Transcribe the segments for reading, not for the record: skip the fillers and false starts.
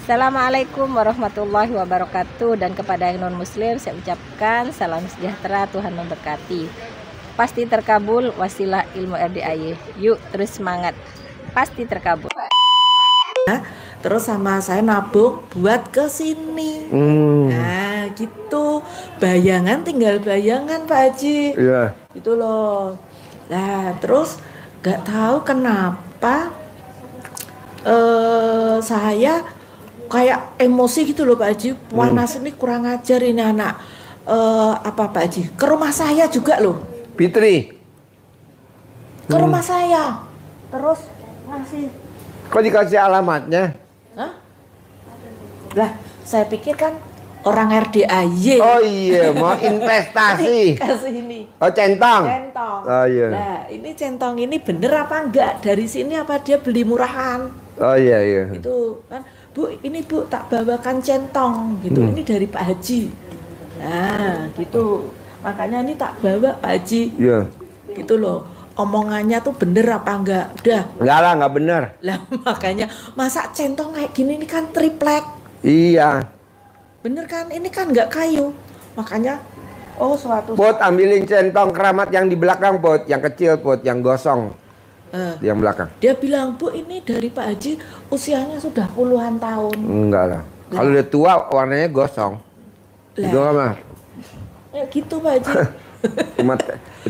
Assalamualaikum warahmatullahi wabarakatuh. Dan kepada yang non muslim saya ucapkan salam sejahtera, Tuhan memberkati. Pasti terkabul, wasilah ilmu RDAY. Yuk terus semangat, pasti terkabul. Terus sama saya nabung buat ke sini. Nah gitu, bayangan tinggal bayangan Pak Haji. Iya. Itu loh. Nah terus gak tahu kenapa saya kayak emosi gitu loh Pak Haji. Panas ini kurang ajar ini anak. Apa Pak Haji? Ke rumah saya juga loh. Fitri. Ke rumah saya. Terus ngasih. Kok dikasih alamatnya? Hah? Lah, saya pikir kan orang RDAY. Oh iya, mau investasi. Kasih ini. Oh, centong. Centong. Oh iya. Nah, ini centong ini bener apa enggak? Dari sini apa dia beli murahan? Oh iya iya. Itu kan, Bu, ini Bu tak bawakan centong gitu. Ini dari Pak Haji. Nah, gitu. Makanya ini tak bawa Pak Haji. Iya. Gitu loh. Omongannya tuh bener apa enggak? Udah. Enggak lah, enggak bener. Lah makanya masa centong kayak gini ini kan triplek. Iya. Bener kan? Ini kan enggak kayu. Makanya suatu Pot, ambilin centong keramat yang di belakang, Pot. Yang kecil, Pot. Yang gosong. Yang belakang. Dia bilang, Bu ini dari Pak Haji usianya sudah puluhan tahun. Enggak lah. Kalau udah tua warnanya gosong. Itu mah. Ya gitu Pak Haji.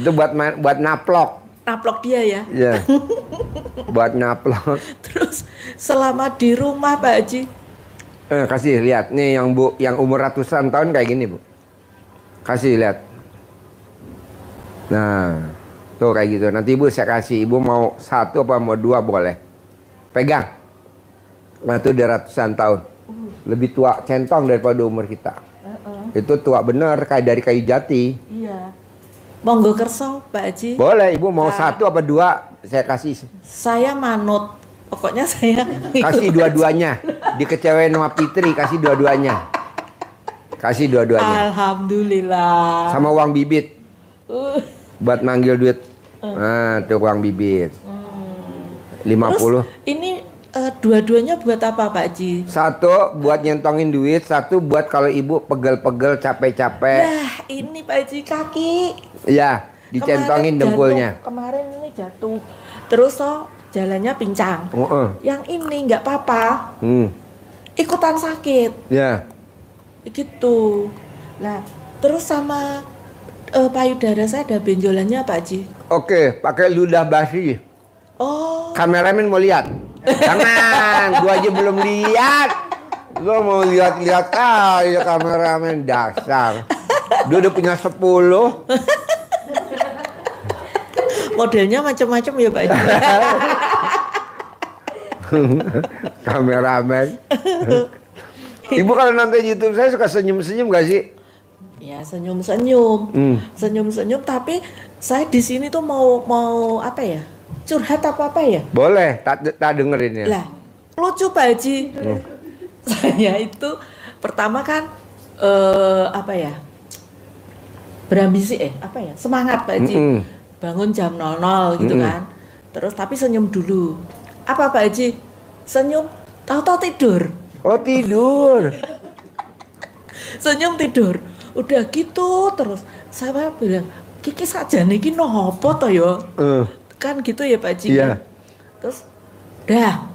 Itu buat naplok. Naplok dia ya. Iya. Buat naplok. Terus selama di rumah Pak Haji. Kasih lihat nih yang Bu, yang umur ratusan tahun kayak gini, Bu. Kasih lihat. Nah, tuh kayak gitu. Nanti Ibu saya kasih. Ibu mau satu apa mau dua boleh. Pegang. Nah, itu udah ratusan tahun. Lebih tua centong daripada umur kita. Itu tua bener, kayak dari kayu jati. Iya. Monggo kerso Pak Haji. Boleh, Ibu mau satu apa dua saya kasih. Saya manut. Pokoknya saya kasih dua-duanya. Dikecewain sama Fitri, kasih dua-duanya. Kasih dua-duanya. Alhamdulillah. Sama uang bibit. Buat manggil duit. Nah, tuh uang bibit. 50. Terus ini dua-duanya buat apa Pak Haji? Satu buat nyentongin duit, satu buat kalau Ibu pegel-pegel capek-capek. Nah, ini Pak Haji kaki. Iya, dicentongin dempulnya. Kemarin ini jatuh. Terus jalannya pincang. Yang ini nggak apa-apa. Ikutan sakit. Ya. Gitu. Nah, terus sama payudara saya ada benjolannya Pak Haji. Oke, pakai ludah basi. Oh. Kameramen mau lihat? Jangan, gua aja belum lihat. Gua mau lihat-lihat ya kameramen dasar. Dia udah punya 10. Modelnya macam-macam ya Pak Haji. Kameramen. Ibu kalau nonton YouTube saya suka senyum-senyum gak sih? Ya senyum-senyum, senyum-senyum. Tapi saya di sini tuh mau apa ya? Curhat apa ya? Boleh, tak dengerin ya. Lah, lucu Pak Haji. Saya itu pertama kan apa ya? Berambisi apa ya? Semangat Pak Haji. Bangun jam 00 gitu kan. Terus tapi senyum dulu. Apa Pak Haji? Senyum, tahu-tahu tidur. Oh, tidur. Senyum tidur. Udah gitu terus. Saya bilang, "Kiki saja niki nopo to ya?" Kan gitu ya Pak Haji. Iya. Terus dah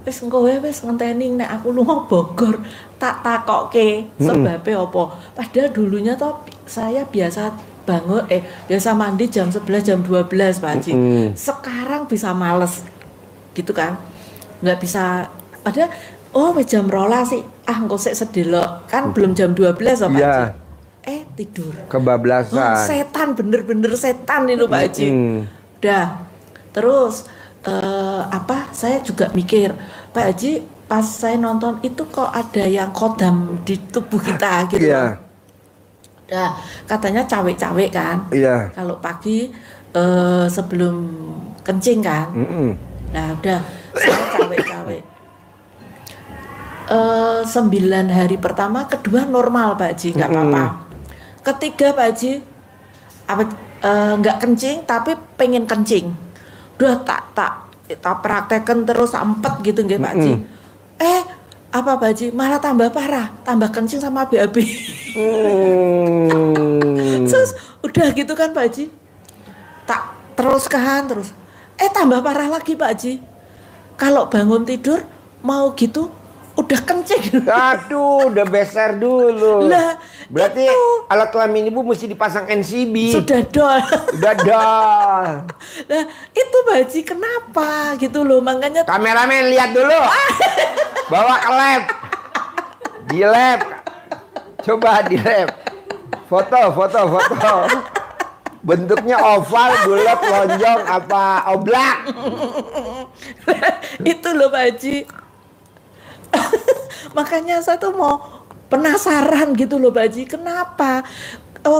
wis engko wis ngenteni nek aku lunga Bogor tak takokke sebabe apa. Padahal dulunya toh saya biasa bangun biasa mandi jam 11 jam 12 Pak Haji. Sekarang bisa males. Gitu kan. Nggak bisa padahal wis jam 12 sih. Engko sik sedelok. Kan belum jam 12 Pak Haji. Tidur. Kebablasan. Setan bener-bener setan itu Pak Haji. Udah. Terus saya juga mikir, Pak Haji pas saya nonton itu kok ada yang kodam di tubuh kita gitu. Iya. Udah, katanya cawe-cawe kan. Iya. Kalau pagi sebelum kencing kan. Nah, udah saya cawe-cawe. 9 hari pertama, kedua normal Pak Haji, nggak apa-apa. Ketiga Pak Haji nggak kencing tapi pengen kencing. Udah tak praktekkan terus empet gitu nggih Pak Haji. Apa Pak Haji? Malah tambah parah, tambah kencing sama BAB. Terus udah gitu kan Pak Haji, tak teruskan terus. Tambah parah lagi Pak Haji. Kalau bangun tidur mau gitu udah kencing. Aduh, udah beser dulu. Lah, berarti itu. alat kelamin ibu mesti dipasang NCB. Sudah dol. Udah dol. Nah, itu Pak Haji kenapa gitu loh, makanya Kameramen lihat dulu. Bawa ke lab. Di lab. Coba di lab. Foto. Bentuknya oval, bulat, lonjong, apa oblak. itu loh Pak Haji. Makanya saya tuh mau penasaran gitu loh Pak Haji, kenapa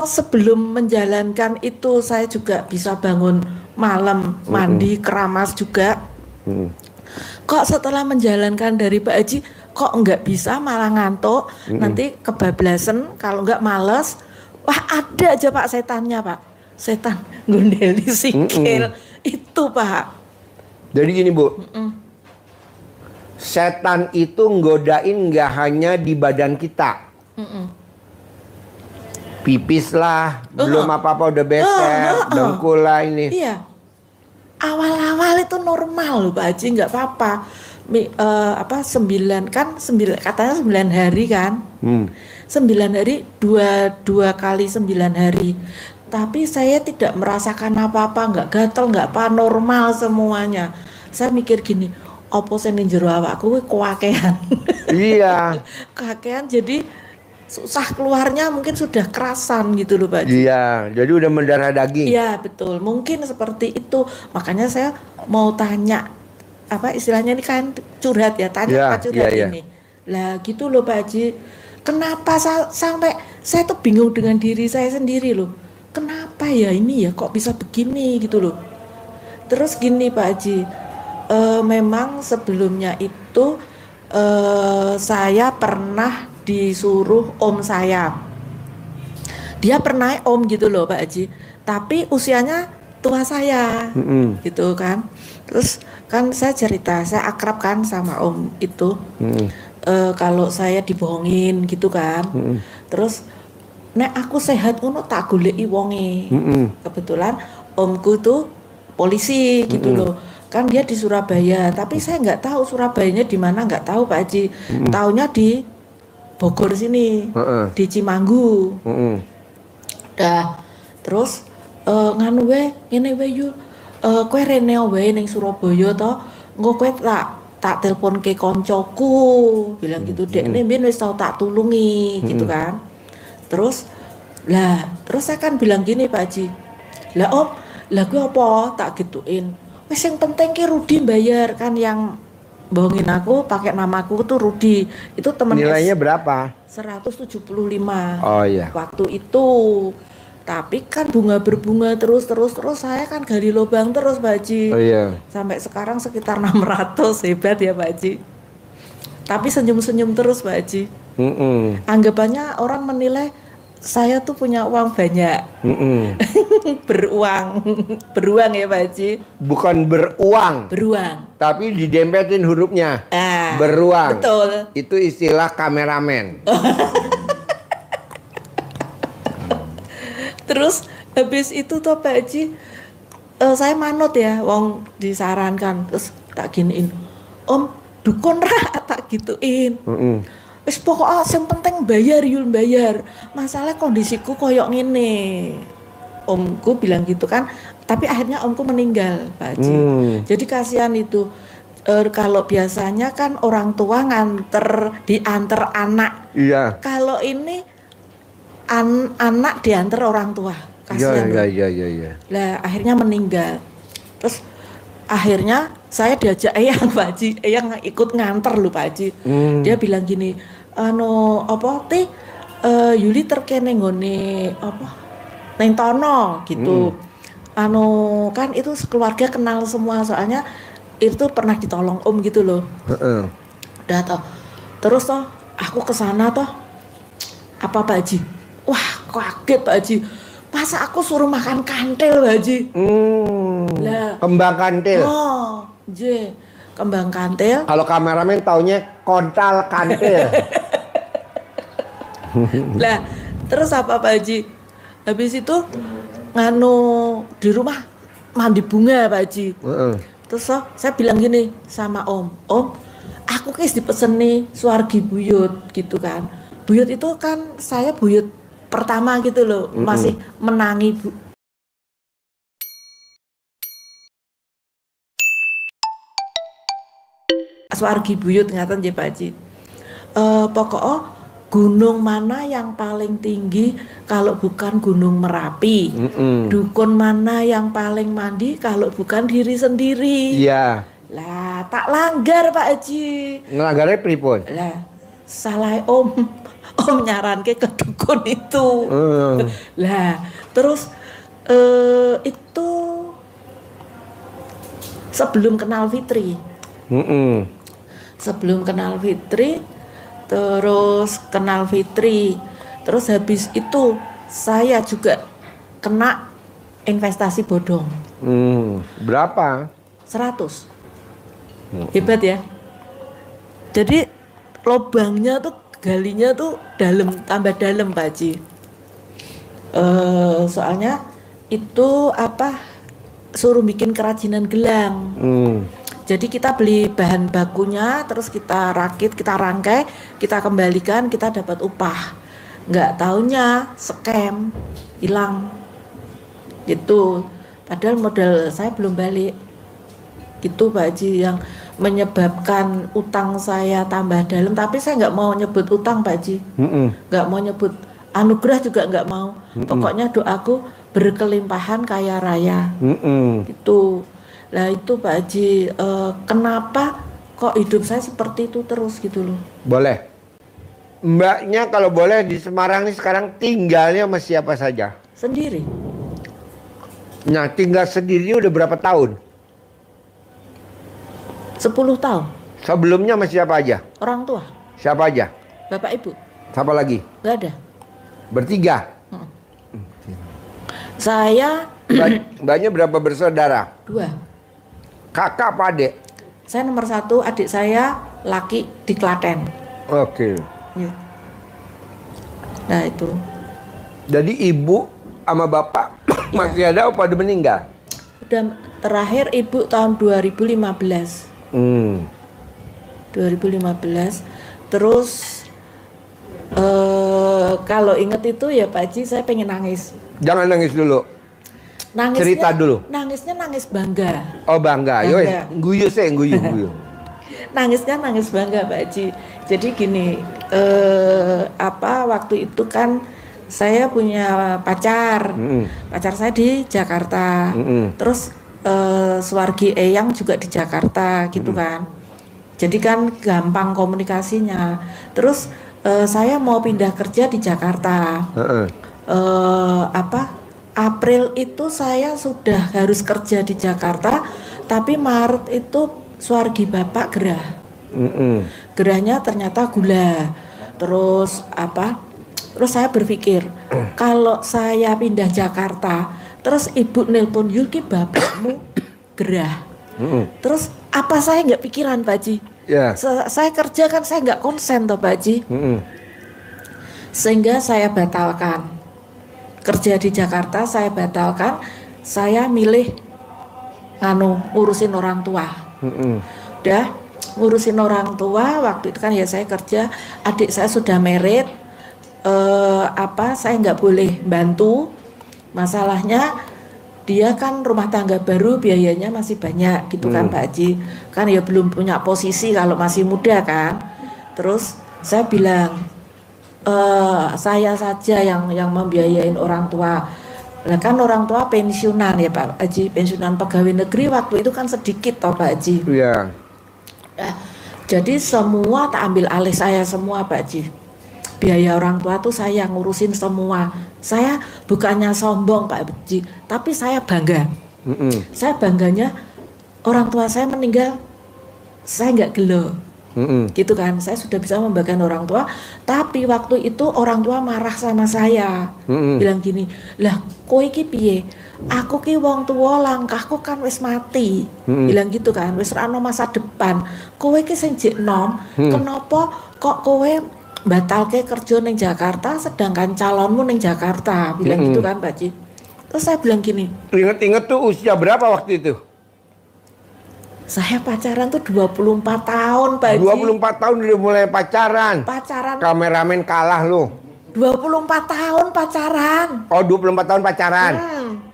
sebelum menjalankan itu saya juga bisa bangun malam, mandi, keramas juga. Kok setelah menjalankan dari Pak Haji kok nggak bisa, malah ngantuk, nanti kebablasan, kalau nggak males. Wah, ada aja Pak setannya Pak, setan ngundeli sikil itu Pak. Jadi gini Bu, setan itu nggodain nggak hanya di badan kita. Pipis lah, belum apa-apa udah beser, dengkul lah ini. Iya, awal-awal itu normal loh Pak Haji, nggak apa-apa. 9 katanya 9 hari kan. 9 hari, dua kali 9 hari. Tapi saya tidak merasakan apa-apa, nggak gatel, nggak apa, normal semuanya. Saya mikir gini, opo sing ning jero awakku kuwi kewakean. Iya. Kewakean, jadi susah keluarnya, mungkin sudah kerasan gitu loh Pak Haji. Iya, jadi udah mendarah daging. Iya betul, mungkin seperti itu. Makanya saya mau tanya, apa istilahnya ini kan curhat ya, tanya Pak curhat ini. Lah gitu loh Pak Haji, kenapa sampai saya tuh bingung dengan diri saya sendiri loh. Kenapa ya ini ya kok bisa begini gitu loh. Terus gini Pak Haji, memang sebelumnya itu saya pernah disuruh om saya, dia pernah om gitu loh Pak Haji, tapi usianya tua saya, gitu kan. Terus kan saya cerita, saya akrab kan sama om itu, kalau saya dibohongin gitu kan. Terus nek aku sehat ngono tak goleki wonge. Kebetulan omku tuh polisi gitu loh. Kan dia di Surabaya, tapi saya nggak tahu Surabayanya di mana, nggak tahu Pak Haji. Taunya di Bogor sini, di Cimanggu. Dah, terus nganu ngene yu, kowe rene wae ning Surabaya to, engko kowe tak telepon ke koncoku, bilang gitu. Dekne mbiyen wis tau tak tulungi gitu kan. Terus saya kan bilang gini Pak Haji, lah om, lah gue apa tak gituin, wes yang penting ki Rudi bayar kan, yang bohongin aku pakai namaku tuh Rudi, itu temen. Nilainya berapa? 175. Oh iya. Waktu itu. Tapi kan bunga berbunga terus saya kan gali lubang terus Pak Haji. Oh iya. Sampai sekarang sekitar 600, hebat ya Pak Haji. Tapi senyum-senyum terus Pak Haji. Anggapannya orang menilai saya tuh punya uang banyak. beruang ya Pak Haji. Bukan beruang. Beruang. Tapi didempetin hurufnya. Beruang. Betul. Itu istilah kameramen. Terus habis itu tuh Pak Haji, saya manut ya, wong disarankan, terus tak giniin, om dukun ra, tak gituin. Wis pokoknya yang penting bayar Yul, bayar. Masalah kondisiku koyok ngene. Omku bilang gitu kan, tapi akhirnya omku meninggal Pak Haji. Jadi kasihan itu. Kalau biasanya kan orang tua diantar anak. Iya. Kalau ini anak diantar orang tua. Kasihan. Iya. Lah akhirnya meninggal. Terus akhirnya saya diajak Eyang Pak Haji, Eyang ikut nganter loh Pak Haji. Dia bilang gini, Yuli terkene nggone apa neng tono gitu. Kan itu sekeluarga kenal semua, soalnya itu pernah ditolong om gitu loh. Udah toh. Terus toh aku kesana toh, apa Pak Haji? Wah kaget Pak Haji. Masa aku suruh makan kantil Pak Haji? Kembang kantil. Kembang kantil. Kalau kameramen taunya kontal kantil. Lah, terus apa Pak Haji? Habis itu nganu di rumah mandi bunga Pak Haji. Terus saya bilang gini sama Om, aku kis dipesen nih Suwargi Buyut gitu kan. Buyut itu kan saya buyut pertama gitu loh, masih menangi Suwargi Buyut ngaten nggih Pak Haji. Pokoknya gunung mana yang paling tinggi kalau bukan Gunung Merapi? Dukun mana yang paling mandi kalau bukan diri sendiri? Iya. Lah, tak langgar Pak Haji. Ngelanggarnya pripun? Lah, salah Om nyaranke ke dukun itu. Lah, terus itu sebelum kenal Fitri. Sebelum kenal Fitri, terus kenal Fitri, terus habis itu saya juga kena investasi bodong. Berapa? 100. Hebat ya. Jadi lobangnya tuh, galinya tuh dalam, tambah dalam Pak Haji. Soalnya itu apa, suruh bikin kerajinan gelang. Jadi kita beli bahan bakunya, terus kita rakit, kita rangkai, kita kembalikan, kita dapat upah. Nggak taunya scam, hilang. Gitu. Padahal modal saya belum balik. Gitu Pak Haji, yang menyebabkan utang saya tambah dalam. Tapi saya nggak mau nyebut utang Pak Haji. Nggak mau nyebut anugerah juga nggak mau. Pokoknya doaku berkelimpahan kaya raya. Gitu. Lah itu Pak Haji, kenapa kok hidup saya seperti itu terus gitu loh? Boleh. Mbaknya kalau boleh di Semarang ini sekarang tinggalnya sama siapa saja? Sendiri. Nah, tinggal sendiri udah berapa tahun? 10 tahun. Sebelumnya sama siapa aja? Orang tua. Siapa aja? Bapak Ibu. Siapa lagi? Nggak ada. Bertiga? Saya Mbaknya berapa bersaudara? 2. Kakak apa adik? Saya nomor 1, adik saya laki di Klaten. Oke. Ya. Nah itu. Jadi ibu sama bapak masih ada apa udah meninggal? Udah terakhir ibu tahun 2015. 2015. Terus kalau inget itu ya Pak Haji, saya pengen nangis. Jangan nangis dulu. Nangisnya, cerita dulu. Nangisnya nangis bangga. Oh bangga. Yo, guyu sih, guyu. Nangisnya nangis bangga Pak Haji. Jadi gini, waktu itu kan saya punya pacar. Pacar saya di Jakarta. Terus Suwargi Eyang juga di Jakarta gitu kan. Jadi kan gampang komunikasinya. Terus saya mau pindah kerja di Jakarta. April itu saya sudah harus kerja di Jakarta, tapi Maret itu Suwargi Bapak gerah. Gerahnya ternyata gula. Terus Terus saya berpikir, kalau saya pindah Jakarta, terus ibu nelpon, Yulki bapakmu gerah. Terus apa saya nggak pikiran Pak Haji? Yeah. Saya kerja kan saya nggak konsen toh Pak Haji. Sehingga saya batalkan. Kerja di Jakarta saya batalkan, saya milih ngurusin orang tua. Udah ngurusin orang tua, waktu itu kan ya saya kerja, adik saya sudah married, saya nggak boleh bantu. Masalahnya dia kan rumah tangga baru, biayanya masih banyak gitu kan Pak Haji. Kan ya belum punya posisi kalau masih muda kan. Terus saya bilang, saya saja yang membiayain orang tua. Nah kan orang tua pensiunan ya Pak Haji, pensiunan pegawai negeri waktu itu kan sedikit toh Pak Haji. Iya. Nah, jadi semua tak ambil alih saya semua Pak Haji. Biaya orang tua tuh saya ngurusin semua. Saya bukannya sombong Pak Haji, tapi saya bangga. Saya bangganya orang tua saya meninggal, saya nggak gelo. Gitu kan, saya sudah bisa membanggakan orang tua, tapi waktu itu orang tua marah sama saya, bilang gini, lah kowe iki piye, aku ki wong tua, langkahku kan wis mati, bilang gitu kan, wis ra ono masa depan, kowe ki sing jek nom, kenapa kok kowe batalke kerja ning Jakarta sedangkan calonmu ning Jakarta, bilang gitu kan Pak Ji. Terus saya bilang gini, Ingat-ingat tuh usia berapa waktu itu? saya pacaran tuh 24 tahun Pak Ji. 24 tahun udah mulai pacaran. Pacaran Kameramen kalah lu. 24 tahun pacaran. Oh, 24 tahun pacaran.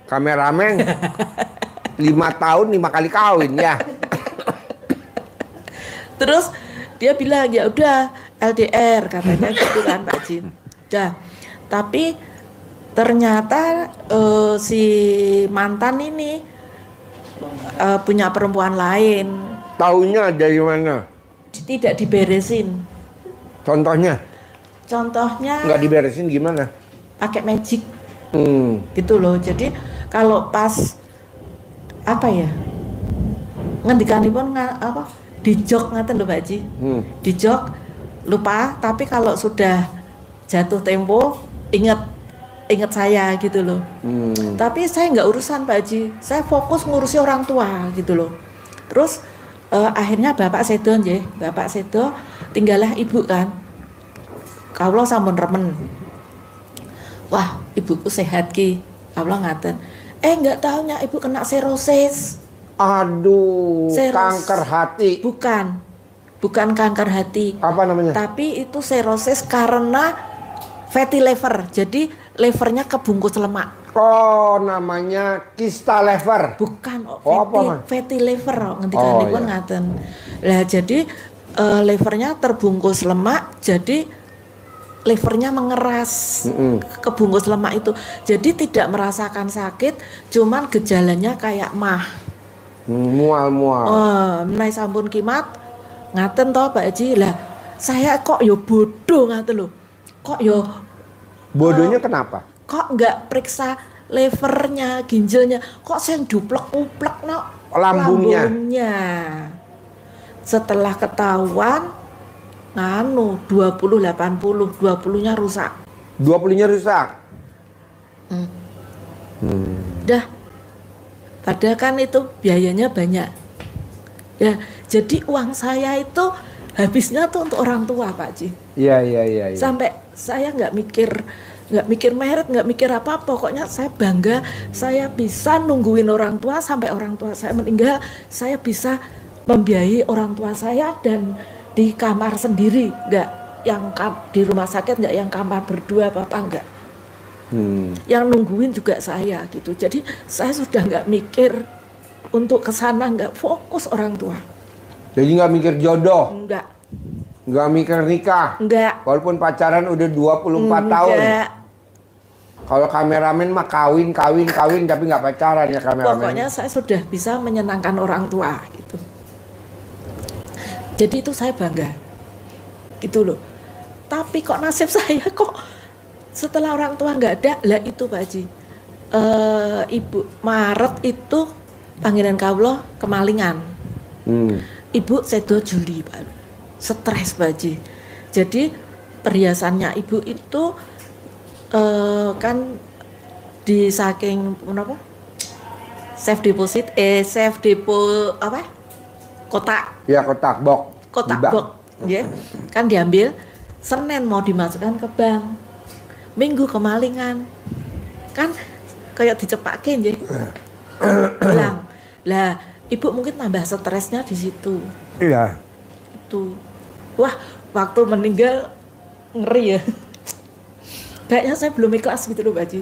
Kameramen 5 tahun 5 kali kawin ya. Terus dia bilang ya udah LDR katanya gitu kan Pak Jin. Udah. Tapi ternyata si mantan ini punya perempuan lain. Taunya dari mana? Tidak diberesin. Contohnya? Contohnya Nggak diberesin gimana? pakai magic. Gitu loh. Jadi kalau pas apa ya? Ngendikanipun apa? Dijok ngaten lho Pak Ji. Dijok lupa, tapi kalau sudah jatuh tempo ingat saya gitu loh. Tapi saya nggak urusan Pak Haji, saya fokus ngurusi orang tua gitu loh. Terus akhirnya Bapak Sedo nggih, Bapak Sedo tinggallah ibu kan. Kawula sampun remen. Wah, ibuku sehat ki. Kawula ngaten. Nggak taunya ibu kena serosis. Aduh, kanker hati. Bukan kanker hati. Apa namanya? Tapi itu serosis karena fatty liver. Jadi levernya kebungkus lemak. Oh, namanya kista lever. Bukan, fatty liver ngendikanipun ngaten. Lah jadi levernya terbungkus lemak, jadi levernya mengeras kebungkus lemak itu. Jadi tidak merasakan sakit, cuman gejalanya kayak mah. Mual-mual. Menaik sampun kimat ngaten toh Pak Haji. Lah saya kok yo bodoh ngaten lho. Kok yo bodohnya kenapa? Kok nggak periksa levernya, ginjalnya, kok saya duplek-uplek no lambungnya. Setelah ketahuan nganu 20-80, 20-nya rusak. 20-nya rusak. Dah. Padahal kan itu biayanya banyak. Ya, jadi uang saya itu habisnya tuh untuk orang tua Pak Ji. Iya. Sampai saya nggak mikir merit, nggak mikir apa, pokoknya saya bangga saya bisa nungguin orang tua sampai orang tua saya meninggal, saya bisa membiayai orang tua saya dan di kamar sendiri, nggak yang di rumah sakit, nggak yang kamar berdua apa enggak. Yang nungguin juga saya gitu. Jadi saya sudah nggak mikir untuk kesana, nggak fokus orang tua. Jadi nggak mikir jodoh? Nggak mikir nikah? Enggak. Walaupun pacaran udah 24 tahun? Kalau kameramen mah kawin tapi nggak pacaran ya kameramen. Pokoknya saya sudah bisa menyenangkan orang tua gitu. Jadi itu saya bangga. Gitu loh. Tapi kok nasib saya kok setelah orang tua nggak ada, lah itu Pak Haji. Ibu Maret itu panggilan kawula kemalingan. Ibu sedo Juli Pak. Stres Pak Haji. Jadi perhiasannya ibu itu kan di saking apa? Safe deposit, safe depo apa? Kotak. Ya kotak box. Kotak box, ya. Kan diambil Senin mau dimasukkan ke bank. Minggu kemalingan. Kan kayak dicepake nggih. Pulang. Lah, ibu mungkin tambah stresnya di situ. Iya. Itu. Wah, waktu meninggal ngeri ya. Kayaknya saya belum ikhlas gitu loh Pak Haji.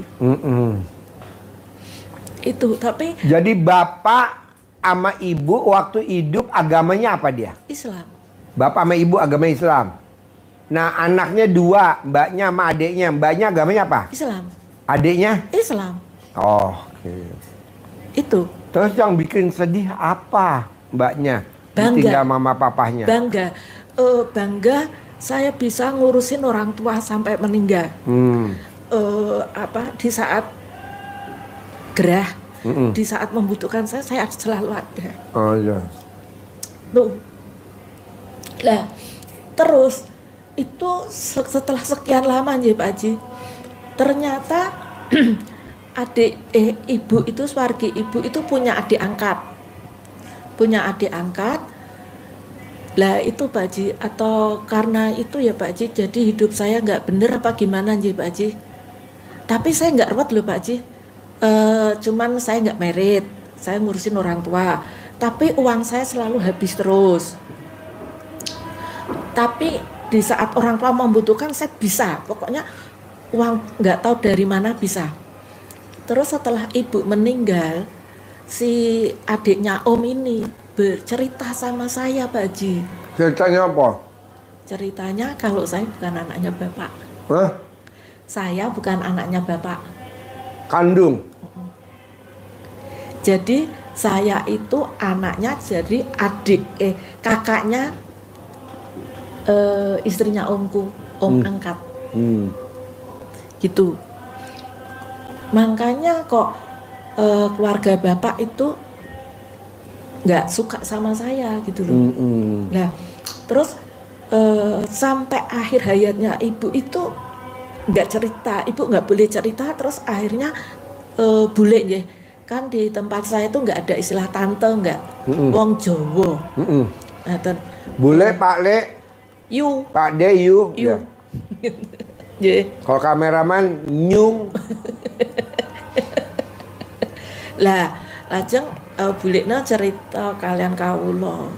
Itu, tapi jadi bapak sama ibu waktu hidup agamanya apa dia? Islam. Bapak sama ibu agama Islam. Nah anaknya dua, mbaknya sama adiknya. Mbaknya agamanya apa? Islam. Adiknya? Islam. Oh, oke. Itu. Terus yang bikin sedih apa mbaknya? Bangga. Ditinggal mama papahnya. Bangga. Bangga saya bisa ngurusin orang tua sampai meninggal. Di saat gerah, di saat membutuhkan saya selalu ada. Oh iya. Tuh. Lah, terus itu setelah sekian lama nggih Pak Haji, ternyata ibu itu Suwargi, ibu itu punya adik angkat. Lah itu Pak Haji, atau karena itu ya Pak Haji, jadi hidup saya nggak bener apa gimana nggih Pak Haji. Tapi saya nggak ruwet loh Pak Haji. Cuman saya nggak merit, saya ngurusin orang tua. Tapi uang saya selalu habis terus. Tapi di saat orang tua membutuhkan saya bisa, pokoknya uang nggak tahu dari mana bisa. Terus setelah ibu meninggal, si adiknya Om ini bercerita sama saya Pak Haji. Ceritanya apa? Ceritanya kalau saya bukan anaknya bapak. Hah? Saya bukan anaknya bapak. Kandung? Jadi saya itu anaknya jadi kakaknya istrinya omku, angkat. Gitu. Makanya kok keluarga bapak itu nggak suka sama saya gitu loh. Nah, terus sampai akhir hayatnya ibu itu nggak cerita, ibu nggak boleh cerita. Terus akhirnya bule ya, kan di tempat saya itu nggak ada istilah tante, nggak, wong Jawa. Nah, bule Pak Le, yu, Pak De, yu. Ya. Yeah. Kalau kameramen nyung. Lah, lajeng bulekna cerita kalian kawula.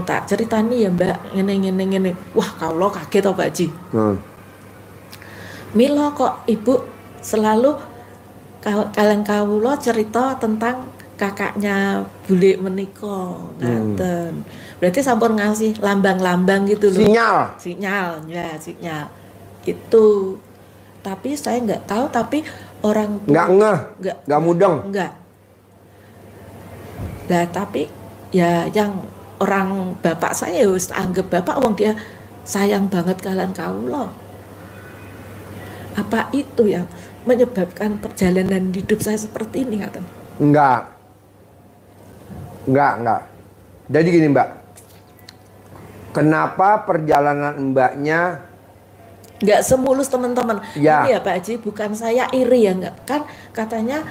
Tak ceritani ya Mbak, ngene. Wah, kawula kaget to Pak Haji. Mila kok ibu selalu kalian kawula cerita tentang kakaknya bule menika. Ngaten. Berarti sampun ngasih lambang-lambang gitu loh. Sinyal. Itu. Tapi saya nggak tahu, tapi orang nggak mudeng. Nggak. Nah, tapi ya yang orang bapak saya harus anggap bapak, wong dia sayang banget kalian kawula. Apa itu yang menyebabkan perjalanan hidup saya seperti ini, Ngaten? Enggak. Jadi gini Mbak, kenapa perjalanan Mbaknya nggak semulus teman-teman? Ya. Ini ya Pak Haji, bukan saya iri ya, nggak, kan katanya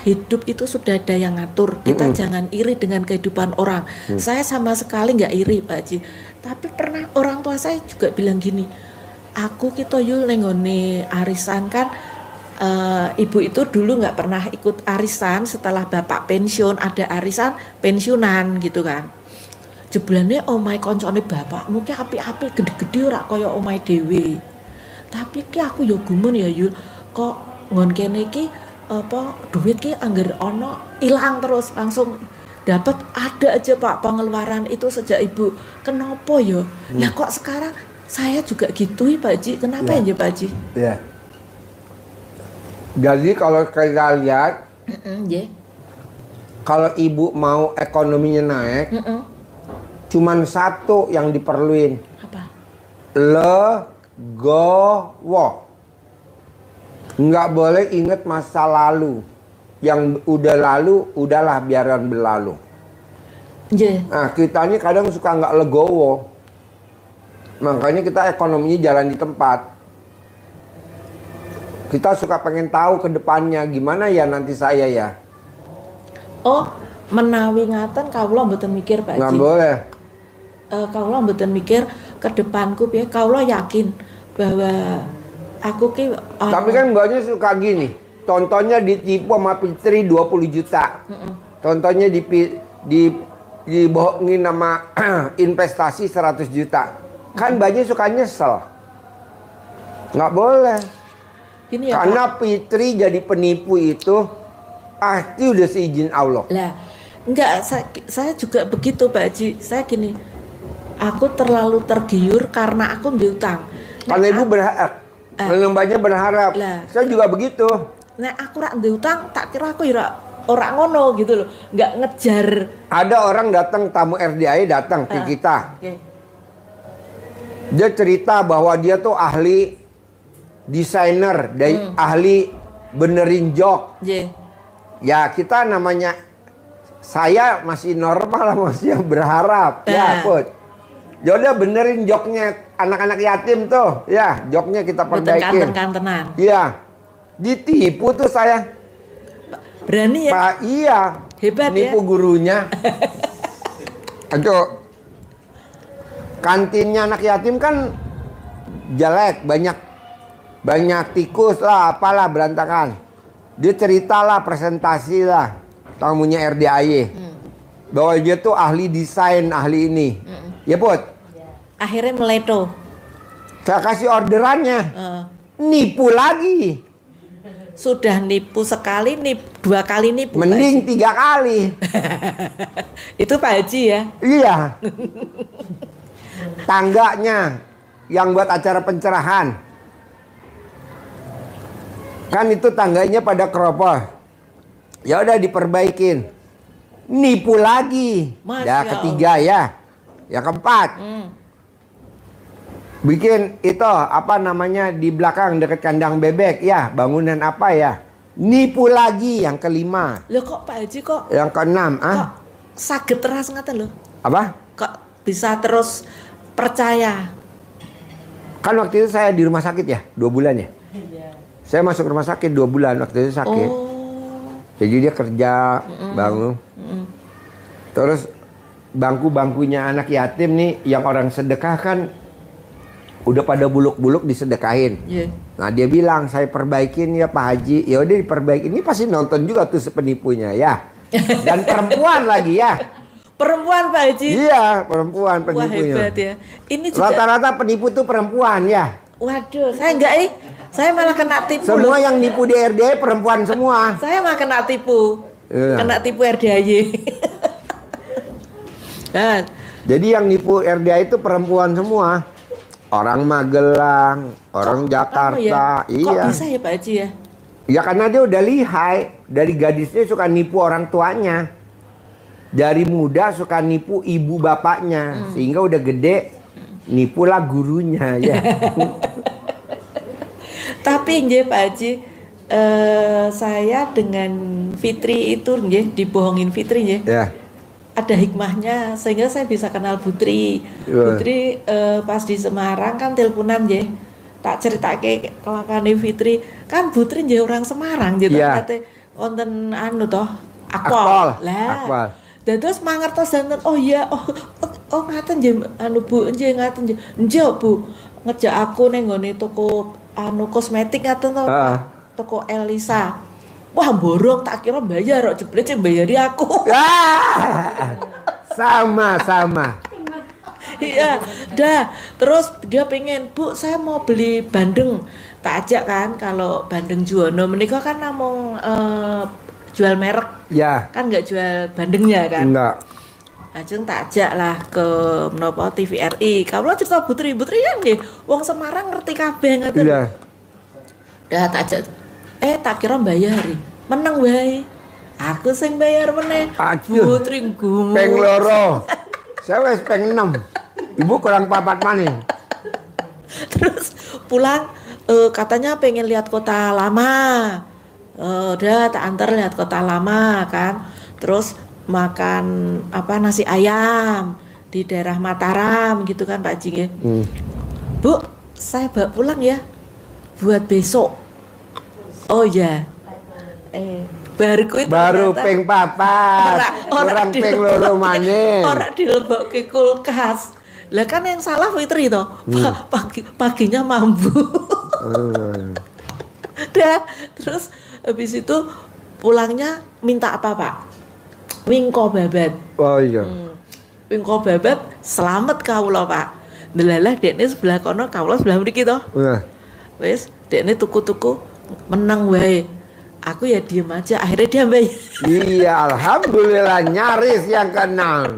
hidup itu sudah ada yang ngatur. Kita jangan iri dengan kehidupan orang. Saya sama sekali nggak iri Pak Haji. Tapi pernah orang tua saya juga bilang gini, aku kita yul nenggone arisan kan. Ibu itu dulu nggak pernah ikut arisan, setelah bapak pensiun ada arisan pensiunan gitu kan. Jebulane omai koncone bapak mungkin api-api gede-gede ora kaya omai dhewe. Tapi ki aku ya gumun ya Yul, kok ngon kene ki duit ki angger ono ilang terus langsung dapat ada aja Pak pengeluaran itu sejak ibu. Kenapa ya? Lah kok sekarang saya juga gitu Pak Haji. Kenapa ya Pak Haji? Ya. Jadi kalau kita lihat, kalau ibu mau ekonominya naik, cuman satu yang diperluin. Apa? Legowo. Nggak boleh inget masa lalu. Yang udah lalu, udahlah biaran berlalu. Nah, kita ini kadang suka nggak legowo. Makanya kita ekonominya jalan di tempat. Kita suka pengen tahu ke depannya gimana ya nanti saya ya. Oh, menawi ngaten kawula mboten mikir Pak Haji. Nggak boleh. Kawula mboten mikir ke depanku piye. Kawula yakin bahwa aku ki Tapi kan mbaknya suka gini. Tontonnya ditipu sama Fitri 20 juta. Tontonnya dibohongin sama investasi 100 juta. Kan mbaknya suka nyesel. Nggak boleh. Ini ya, karena Pak, Fitri jadi penipu itu pasti udah seizin Allah. Lah, enggak, saya juga begitu Pak Haji. Saya gini, aku terlalu tergiur karena aku diutang. Karena ibu berharap, mbaknya berharap. Lah, saya juga begitu. Nah, aku rak diutang, tak kira aku ya orang ngono gitu loh, nggak ngejar. Ada orang datang, tamu RDI datang ke kita. Okay. Dia cerita bahwa dia tuh ahli desainer, ahli benerin jok. Yeah. Ya kita namanya saya masih normal, masih berharap. Ya, Put. Ya udah benerin joknya anak-anak yatim tuh. Ya, joknya kita perbaikin. Kanten-kantenan. Iya. Ditipu tuh saya. Berani ya? Pak, iya. Hebat nipu ya? gurunya. Aduh. Kantinnya anak yatim kan jelek, banyak tikus lah, apalah berantakan. Dia ceritalah, presentasi lah, tamunya RDAY. Bahwa dia tuh ahli desain, ahli ini. Ya, Put. Akhirnya meleto. Saya kasih orderannya. Nipu lagi. Sudah nipu sekali, 2 kali nipu. Mending 3 kali. Itu Pak Haji ya? Iya. Tangganya yang buat acara pencerahan. Kan itu tangganya pada keropos. Ya udah diperbaikin. Nipu lagi. Ya ketiga ya. Ya keempat. Bikin itu apa namanya di belakang dekat kandang bebek ya, bangunan apa ya. Nipu lagi yang kelima. Loh kok Pak Haji kok? Yang keenam, Kok saged teras ngaten loh? Apa? Kok bisa terus percaya? Kan waktu itu saya di rumah sakit ya, 2 bulan ya. Saya masuk rumah sakit 2 bulan waktu itu sakit. Jadi dia kerja, bangun. Terus bangku-bangkunya anak yatim nih, yang orang sedekah kan udah pada buluk-buluk disedekahin. Nah dia bilang saya perbaikin ya Pak Haji. Ya udah diperbaikin. Ini pasti nonton juga tuh penipunya ya. Dan perempuan lagi ya. Perempuan Pak Haji? Iya perempuan penipunya. Wah hebat ya. Ini juga rata-rata penipu tuh perempuan ya. Waduh, saya enggak saya malah kena tipu. Semua yang nipu di RDAY perempuan semua. Saya malah kena tipu. Kena tipu RDAY. Nah, jadi yang nipu RDAY itu perempuan semua. Orang Magelang, orang Jakarta. Kok bisa ya Pak Haji ya? Ya karena dia udah lihai. Dari gadisnya suka nipu orang tuanya. Dari muda suka nipu ibu bapaknya. Sehingga udah gede nipulah gurunya ya. Tapi nggih Pak Haji, saya dengan Fitri itu nggih dibohongin Fitri nggih. Ya. Ada hikmahnya sehingga saya bisa kenal Putri. Putri pas di Semarang kan teleponan nggih. Tak ceritake kelakane Fitri. Kan Putri nggih orang Semarang gitu. Kate wonten anu toh, Akpol. Lah. Dan terus mangertos danten, oh iya, oh ngaten nggih anu Bu, nggih ngaten nggih. Nggih Bu, ngejak aku ning nggone toko anu kosmetik ngaten to. Toko Elisa. Wah borong, tak kira bayar, kok jeblet sing bayari aku. Sama. Iya, dah. Terus dia pengen, Bu, saya mau beli bandeng. Tak ajak kan, kalau bandeng Juwono menika kan namung jual merek. Ya. Kan nggak jual bandengnya kan? Enggak. Ajeng tak ajak lah ke menapa TVRI. Kalau cerita Putri kan nggih, wong Semarang ngerti kabeh ngaten. Iya. Dah tak ajak. Tak kira bayari. Menang wae. Aku sing bayar meneh. Putri gumun. Peng loro. Saya wis peng 6. Ibu kurang 4 maneh. Terus pulang katanya pengen lihat kota lama. Udah tak antar lihat kota lama kan. Terus makan nasi ayam di daerah Mataram gitu kan Pak Haji. Bu, saya bawa pulang ya buat besok. Oh ya. Baru ping 4. Orang ping loro maneh. Ora dilebokke kulkas. Lah kan yang salah Fitri toh. Paginya mambu. Dah, terus habis itu pulangnya minta apa Pak? Wingko babat. Oh iya. Wingko babat selamat kaula Pak. Delalah dekne sebelah kono kaula sebelah mriki toh. Wis dekne tuku-tuku menang wae. Aku ya diem aja, akhirnya dia bayar. Iya, alhamdulillah nyaris yang keenam.